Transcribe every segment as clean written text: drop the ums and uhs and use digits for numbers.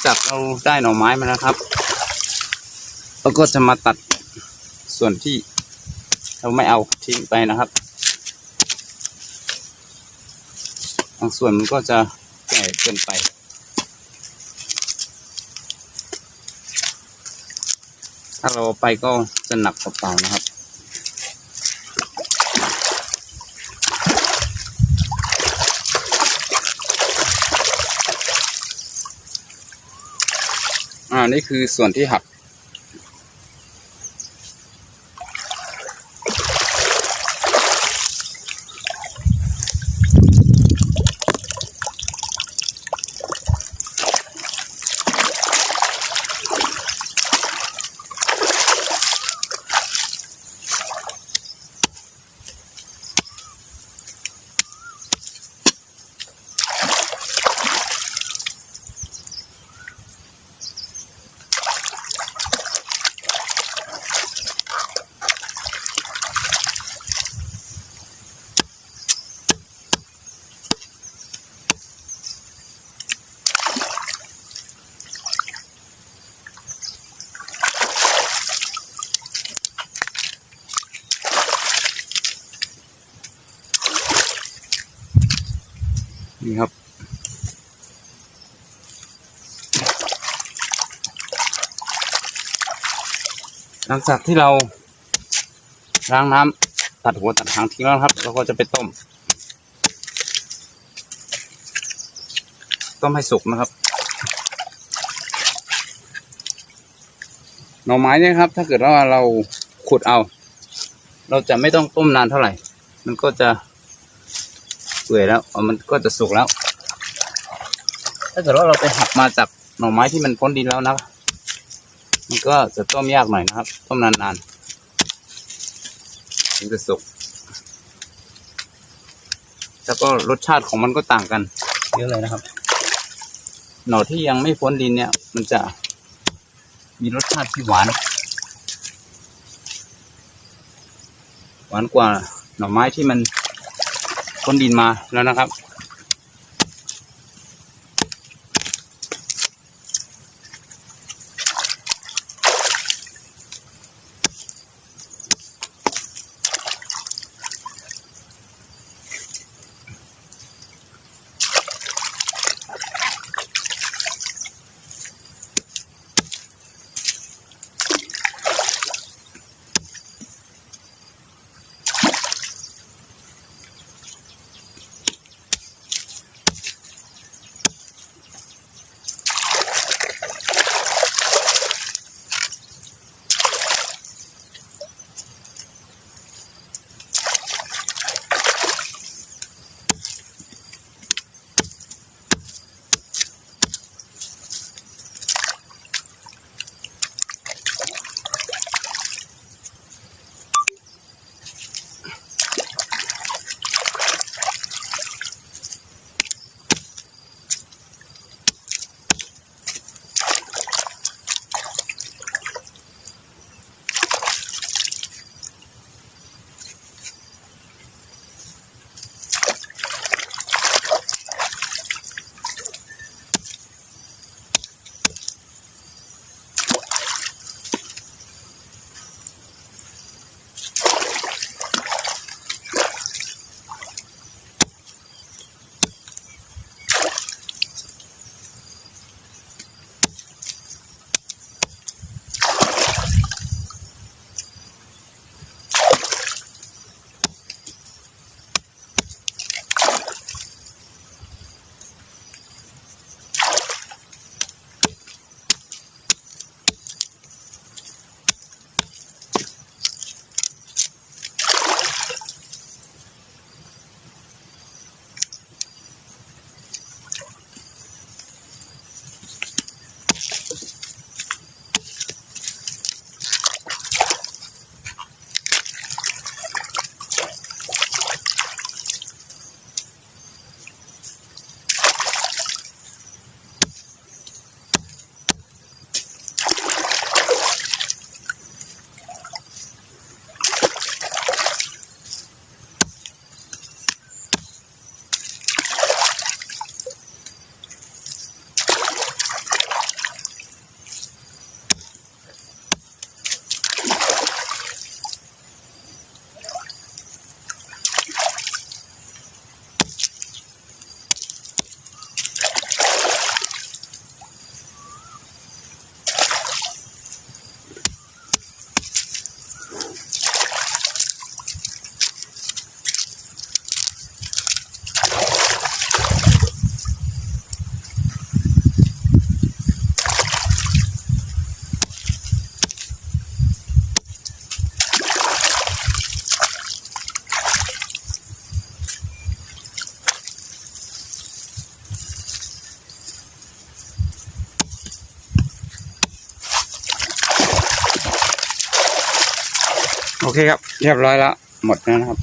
จากเราได้หน่อไม้มาแล้วครับเราก็จะมาตัดส่วนที่เราไม่เอาทิ้งไปนะครับบางส่วนมันก็จะแก่เกินไปถ้าเราไปก็จะหนักเปล่าๆนะครับนี่คือส่วนที่หักนี่ครับหลังจากที่เราล้างน้ำตัดหัวตัดหางทิ้งแล้วครับเราก็จะไปต้มให้สุกนะครับหน่อไม้เนี่ยครับถ้าเกิดว่าเราขุดเอาเราจะไม่ต้องต้มนานเท่าไหร่มันก็จะเปื่อยแล้วมันก็จะสุกแล้วถ้าเกิดว่าเราไปหักมาจากหน่อไม้ที่มันพ้นดินแล้วนะมันก็จะต้มยากหน่อยนะครับต้มนานๆถึงจะสุกแล้วก็รสชาติของมันก็ต่างกันเยอะเลยนะครับหน่อที่ยังไม่พ้นดินเนี่ยมันจะมีรสชาติที่หวานกว่าหน่อไม้ที่มันพ้นดินมาแล้วนะครับ โอเคครับเรียบร้อยแล้วหมดแล้วนะครับ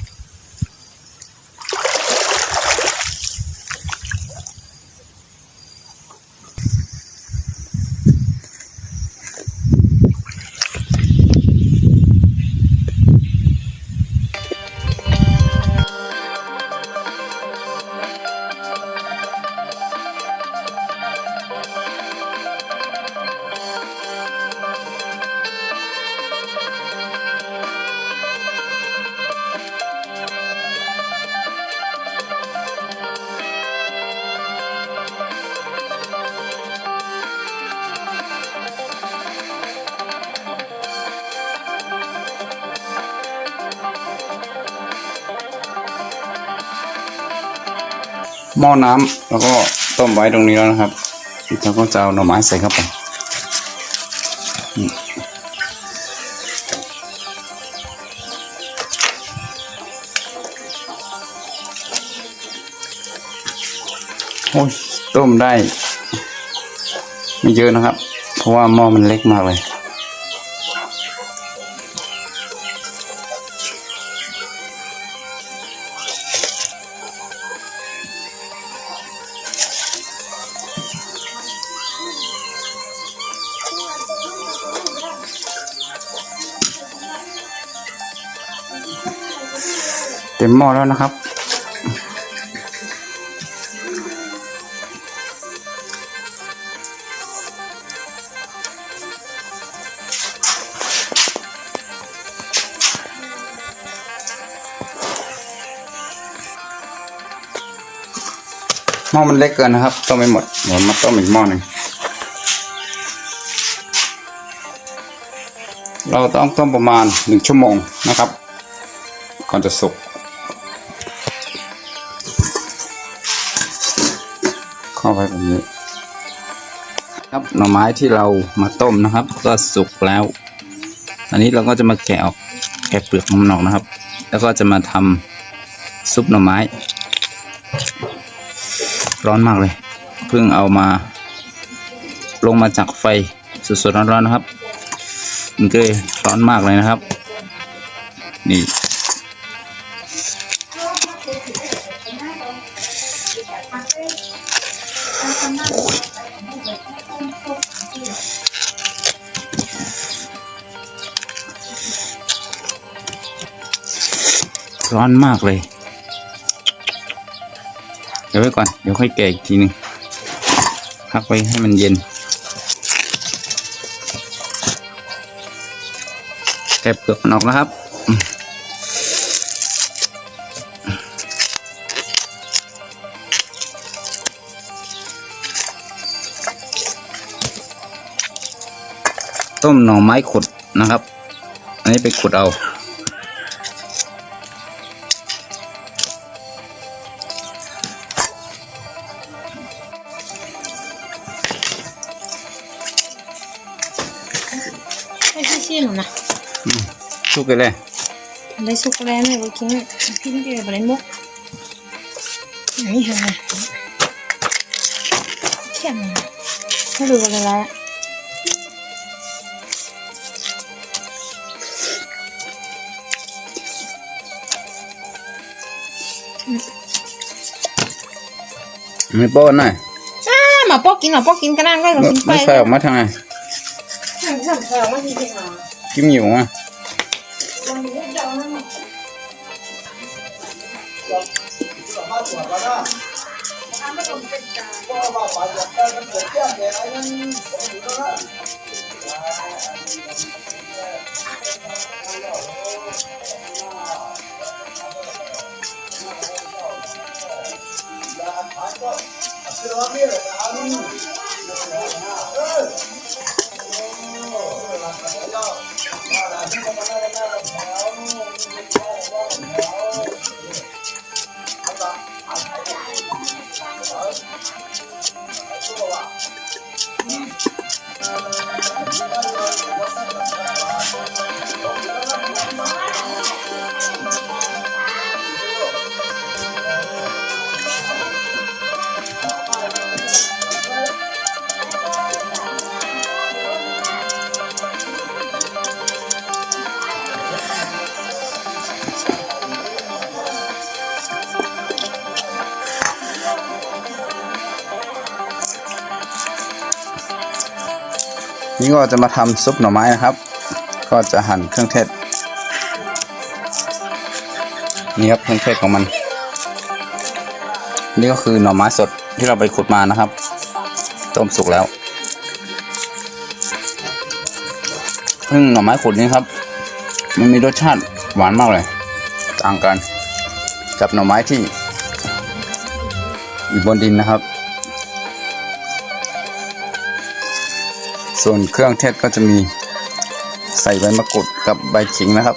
หม้อน้ำแล้วก็ต้มไว้ตรงนี้แล้วนะครับเราก็จะเอาหน่อไม้ใส่เข้าไปโอ้ยต้มได้ไม่เยอะนะครับเพราะว่าหม้อมันเล็กมากเลยเต็มหม้อแล้วนะครับหม้อมันเล็กเกินนะครับต้มไม่หมดเดี๋ยวมาต้มอีกหม้อหนึ่งเราต้องต้มประมาณ1 ชั่วโมงนะครับก่อนจะสุกเข้าไปแบบนี้ครับหน่อไม้ที่เรามาต้มนะครับก็สุกแล้วอันนี้เราก็จะมาแกะออกแกะเปลือกมันออกนะครับแล้วก็จะมาทำซุปหน่อไม้ร้อนมากเลยเพิ่งเอามาลงมาจากไฟสดๆร้อนๆนะครับมันก็เลยร้อนมากเลยนะครับนี่ร้อนมากเลยเดี๋ยวไว้ก่อนเดี๋ยวค่อยแกะอีกทีนึงพักไว้ให้มันเย็นแกะเปลือกมันออกนะครับต้มหน่อไม้ขุดนะครับอันนี้ไปขุดเอาให้พี่ชี้หนูนะสุกเลย ได้สุกแล้วเนี่ยกินพี่ไม่ได้แบบนี้มุกนี่ฮะเข้มไม่รู้อะไรละไม่ป้อนหน่อยมาปอกกินก็ได้ก็เรากินไปไม่ใส่ออกมาทางไหนกินอยู่อ่ะ นี่ก็จะมาทำซุปหน่อไม้นะครับ ก็จะหั่นเครื่องเทศนี่ครับเครื่องเทศของมันนี่ก็คือหน่อไม้สดที่เราไปขุดมานะครับต้มสุกแล้วซึ่งหน่อไม้ขุดนี้ครับมันมีรสชาติหวานมากเลยต่างกันกับหน่อไม้ที่อยู่บนดินนะครับส่วนเครื่องเทศก็จะมีใส่ใบมะกรูดกับใบขิงนะครับ